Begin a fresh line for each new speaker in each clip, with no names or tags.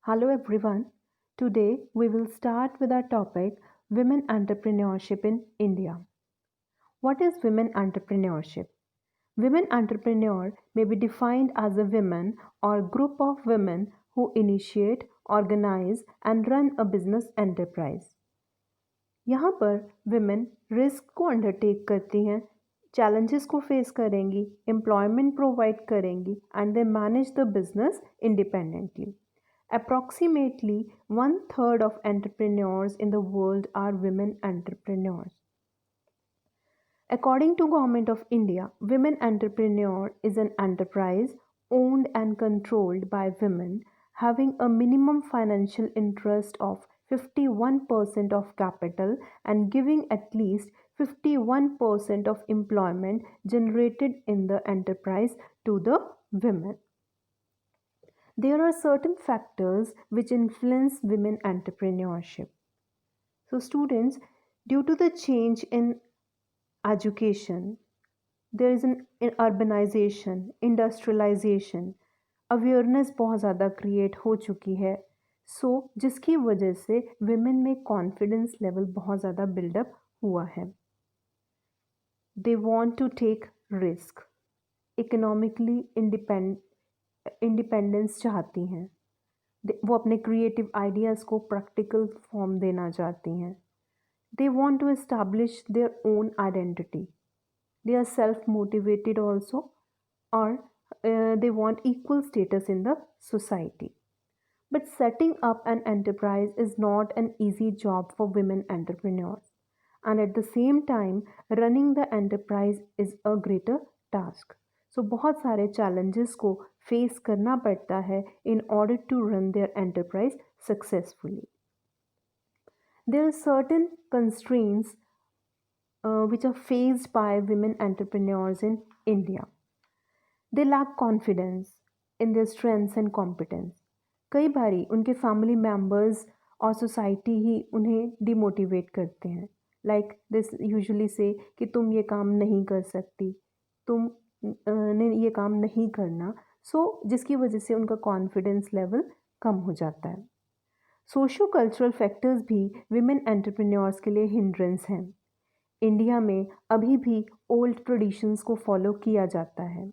Hello everyone. Today we will start with our topic Women Entrepreneurship in India. What is women entrepreneurship? Women entrepreneur may be defined as a woman or group of women who initiate, organize and run a business enterprise. यहाँ पर women risk को undertake करती हैं, challenges को face करेंगी, employment provide करेंगी and they manage the business independently. Approximately one third of entrepreneurs in the world are women entrepreneurs. According to Government of India, women entrepreneur is an enterprise owned and controlled by women having a minimum financial interest of 51% of capital and giving at least 51% of employment generated in the enterprise to the women. There are certain factors which influence women entrepreneurship. So, students, due to the change in education, there is an urbanization, industrialization, awareness बहुत ज़्यादा create हो चुकी है जिसकी वजह से women में confidence level बहुत ज़्यादा बिल्डअप हुआ है. They want to take risk, economically independence चाहती हैं, वो अपने क्रिएटिव आइडियाज़ को प्रैक्टिकल फॉर्म देना चाहती हैं. They want to establish their own identity. They are self-motivated also, or they want equal status in the society. But setting up an enterprise is not an easy job for women entrepreneurs. And at the same time, running the enterprise is a greater task. So बहुत सारे challenges को face करना पड़ता है in order to run their enterprise successfully. There are certain constraints which are faced by women entrepreneurs in India. They lack confidence in their strengths and competence. कई बारी उनके family members और society ही उन्हें demotivate करते हैं. Like this usually से कि तुम ये काम नहीं कर सकती, तुम ने ये काम नहीं करना. जिसकी वजह से उनका कॉन्फिडेंस लेवल कम हो जाता है. सोशो कल्चरल फैक्टर्स भी विमेन एंटरप्रेन्योर्स के लिए हिंड्रेंस हैं. इंडिया में अभी भी ओल्ड ट्रेडिशंस को फॉलो किया जाता है.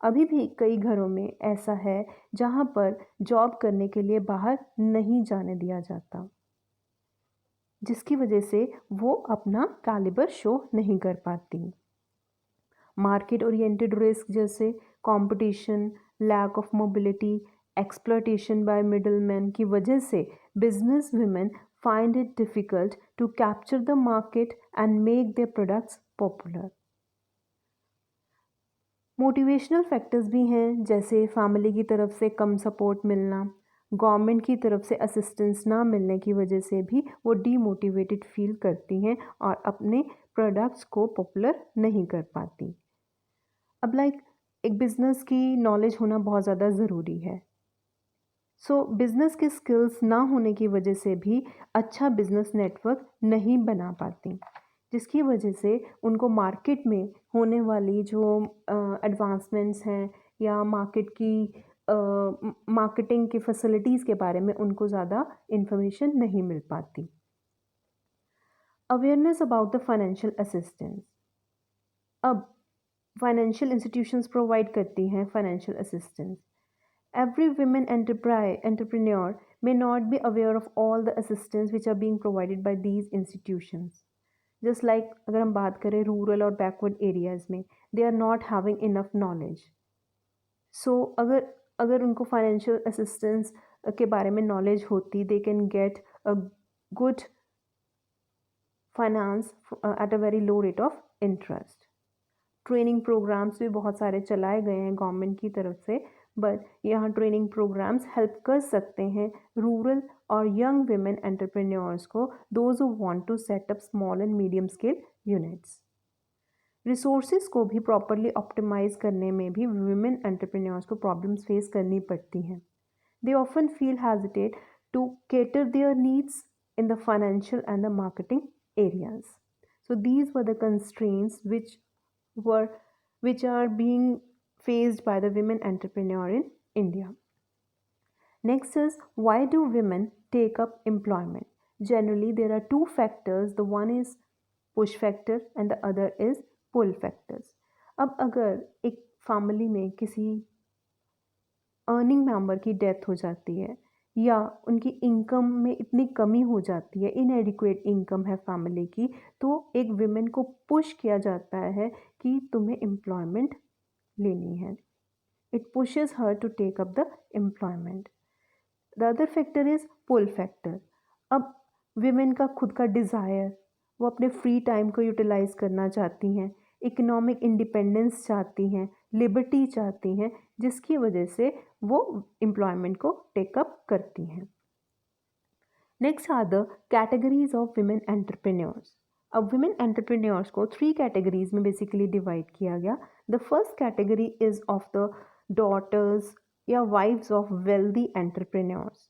अभी भी कई घरों में ऐसा है जहाँ पर जॉब करने के लिए बाहर नहीं जाने दिया जाता, जिसकी वजह से वो अपना कैलिबर शो नहीं कर पाती. मार्केट ओरिएंटेड रिस्क जैसे competition, lack of mobility, exploitation by middleman की वजह से business women find it difficult to capture the market and make their products popular. Motivational factors भी हैं जैसे फैमिली की तरफ से कम सपोर्ट मिलना, गवर्नमेंट की तरफ से असिस्टेंस ना मिलने की वजह से भी वो डीमोटिवेटेड फील करती हैं और अपने प्रोडक्ट्स को पॉपुलर नहीं कर पाती. अब एक बिज़नेस की नॉलेज होना बहुत ज़्यादा ज़रूरी है. बिज़नेस के स्किल्स ना होने की वजह से भी अच्छा बिज़नेस नेटवर्क नहीं बना पाती, जिसकी वजह से उनको मार्केट में होने वाली जो एडवांसमेंट्स हैं या मार्केटिंग की फैसिलिटीज़ के बारे में उनको ज़्यादा इंफॉर्मेशन नहीं मिल पाती. Awareness about the financial assistance. अब फाइनेंशियल इंस्टीट्यूशंस प्रोवाइड करती हैं financial assistance. Every women entrepreneur may not be aware of all the assistance which are being provided by these institutions. Just like अगर हम बात करें rural और backward areas में, they are not having enough knowledge. अगर उनको financial assistance के बारे में नॉलेज होती, they can get a good finance at a very low rate of interest. Training programmes भी बहुत सारे चलाए गए हैं गवर्नमेंट की तरफ से, बट यहाँ ट्रेनिंग प्रोग्राम्स हेल्प कर सकते हैं रूरल और यंग विमेन एंटरप्रेन्योर्स को, those who want to set up small and medium scale units. Resources को भी प्रॉपरली ऑप्टिमाइज करने में भी विमेन एंटरप्रेन्योर्स को प्रॉब्लम्स फेस करनी पड़ती हैं. They often feel hesitate to cater their needs in the financial and the marketing areas. So these were the constraints which are being faced by the women entrepreneur in India. Next is, why do women take up employment? Generally, there are two factors. The one is push factor and the other is pull factors. अब अगर एक family में किसी earning member की death हो जाती है या उनकी इनकम में इतनी कमी हो जाती है, इनएडिक्वेट इनकम है फैमिली की, तो एक विमेन को पुश किया जाता है कि तुम्हें एम्प्लॉयमेंट लेनी है. It pushes her to take up the employment. The other factor is pull factor. अब विमेन का खुद का डिज़ायर, वो अपने फ्री टाइम को यूटिलाइज करना चाहती हैं, इकोनॉमिक इंडिपेंडेंस चाहती हैं, लिबर्टी चाहती हैं, जिसकी वजह से वो एम्प्लॉयमेंट को टेकअप करती हैं. Next are the categories of women entrepreneurs. अब विमेन एंटरप्रेन्योर्स को 3 कैटेगरीज में बेसिकली डिवाइड किया गया. The first category is of the daughters या wives of wealthy entrepreneurs.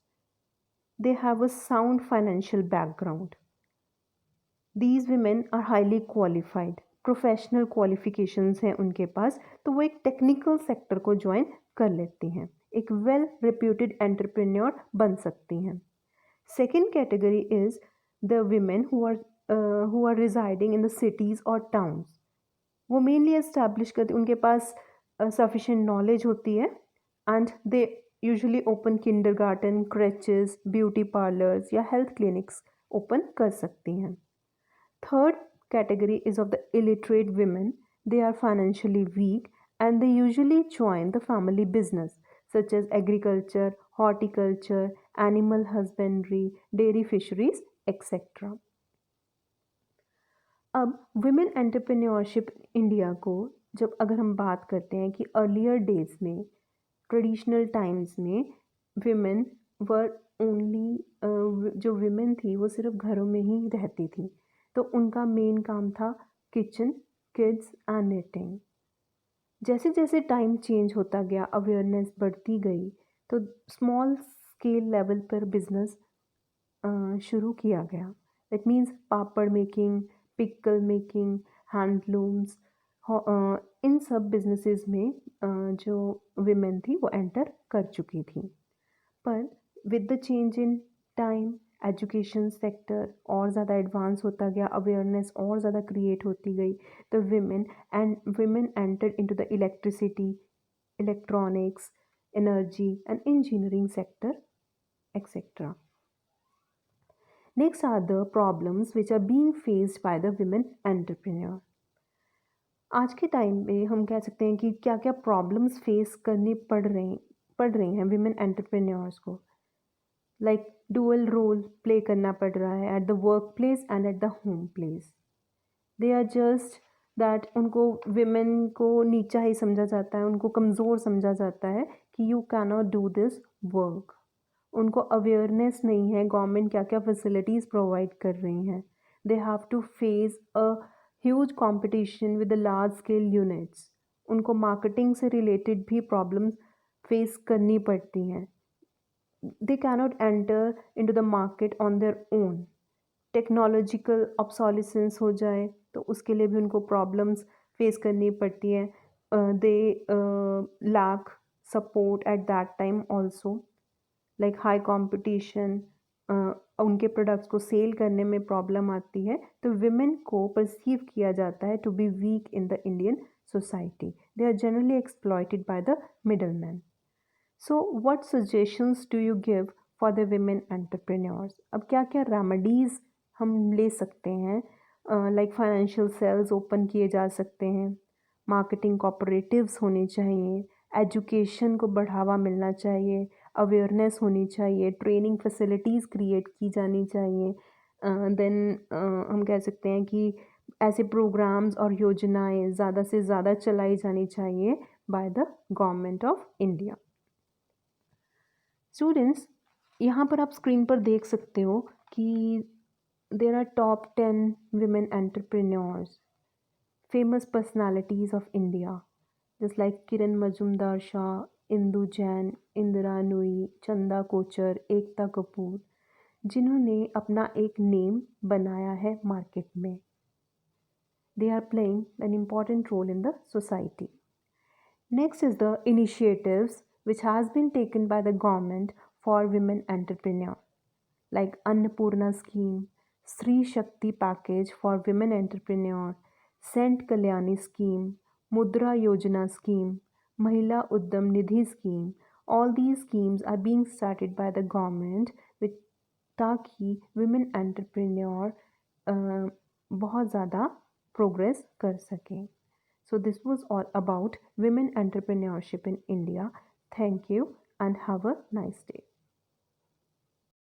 They have a sound financial background. These women are highly qualified, professional qualifications हैं उनके पास, तो वो एक टेक्निकल सेक्टर को ज्वाइन कर लेती हैं, एक वेल रिप्यूटेड एंटरप्रेन्योर बन सकती हैं. Second category is the women who are residing in the cities और टाउन्स. वो मेनली एस्टैब्लिश करती, उनके पास सफिशेंट नॉलेज होती है and they usually open kindergarten, creches, beauty parlours या हेल्थ क्लिनिक्स ओपन कर सकती हैं. Third category is of the illiterate women. They are financially weak and they usually join the family business such as agriculture, horticulture, animal husbandry, dairy fisheries, etc. अब women entrepreneurship India को जब अगर हम बात करते हैं कि अर्लियर डेज में, ट्रेडिशनल टाइम्स में, women were only जो women थी वो सिर्फ घरों में ही रहती थी, तो उनका मेन काम था किचन, किड्स एंड निटिंग. जैसे जैसे टाइम चेंज होता गया, अवेयरनेस बढ़ती गई, तो स्मॉल स्केल लेवल पर बिजनेस शुरू किया गया. That means papad making, pickle making, handlooms, इन सब बिजनेसेस में जो विमेन थी वो एंटर कर चुकी थी. पर with the change in time, education sector और ज़्यादा एडवांस होता गया, अवेयरनेस और ज़्यादा क्रिएट होती गई, तो women entered into the electricity, electronics, energy and engineering sector etcetera. Next are the problems which are being faced by the women entrepreneur. आज के टाइम में हम कह सकते हैं कि क्या क्या प्रॉब्लम्स फेस करनी पड़ रही हैं विमेन एंटरप्रेन्योर्स को. लाइक डुअल रोल प्ले करना पड़ रहा है at the work place and at the home place. They are just that उनको विमेन को नीचा ही समझा जाता है, उनको कमज़ोर समझा जाता है कि you can not do this work. उनको अवेयरनेस नहीं है गवर्नमेंट क्या क्या फैसिलिटीज़ प्रोवाइड कर रही हैं. They have to face a huge competition with the large scale units. उनको मार्केटिंग से रिलेटेड भी प्रॉब्लम्स फेस करनी पड़ती हैं. They cannot enter into the market on their own. Technological obsolescence हो जाए तो उसके लिए भी उनको प्रॉब्लम्स फेस करनी पड़ती है. They lack support at that time also, like high competition, उनके प्रोडक्ट्स को सेल करने में प्रॉब्लम आती है, तो विमेन को परसीव किया जाता है to be weak in the Indian society. They are generally exploited by the middle man. So what suggestions do you give for the women entrepreneurs? अब क्या क्या रेमेडीज़ हम ले सकते हैं? लाइक फाइनेंशियल सेल्स ओपन किए जा सकते हैं, मार्केटिंग कोऑपरेटिव्स होने चाहिए, एजुकेशन को बढ़ावा मिलना चाहिए, अवेयरनेस होनी चाहिए, ट्रेनिंग फैसिलिटीज़ क्रिएट की जानी चाहिए. देन हम कह सकते हैं कि ऐसे प्रोग्राम्स और योजनाएं ज़्यादा से ज़्यादा चलाई जानी चाहिए by the government of India. Students, यहाँ पर आप स्क्रीन पर देख सकते हो कि there are top 10 women entrepreneurs, famous personalities of India, just like Kiran Majumdar-Shah, Indu Jain, Indira Nooyi, Chanda Kochhar, Ekta Kapoor, जिन्होंने अपना एक नेम बनाया है मार्केट में. They are playing an important role in the society. Next is the initiatives which has been taken by the government for women entrepreneur like Annapurna scheme, Sri Shakti package for women entrepreneur, Sant Kalyani scheme, Mudra Yojana scheme, Mahila Uddam Nidhi scheme. All these schemes are being started by the government with ताकि women entrepreneur बहुत ज़्यादा progress कर सकें. So this was all about women entrepreneurship in India. Thank you and have a nice day.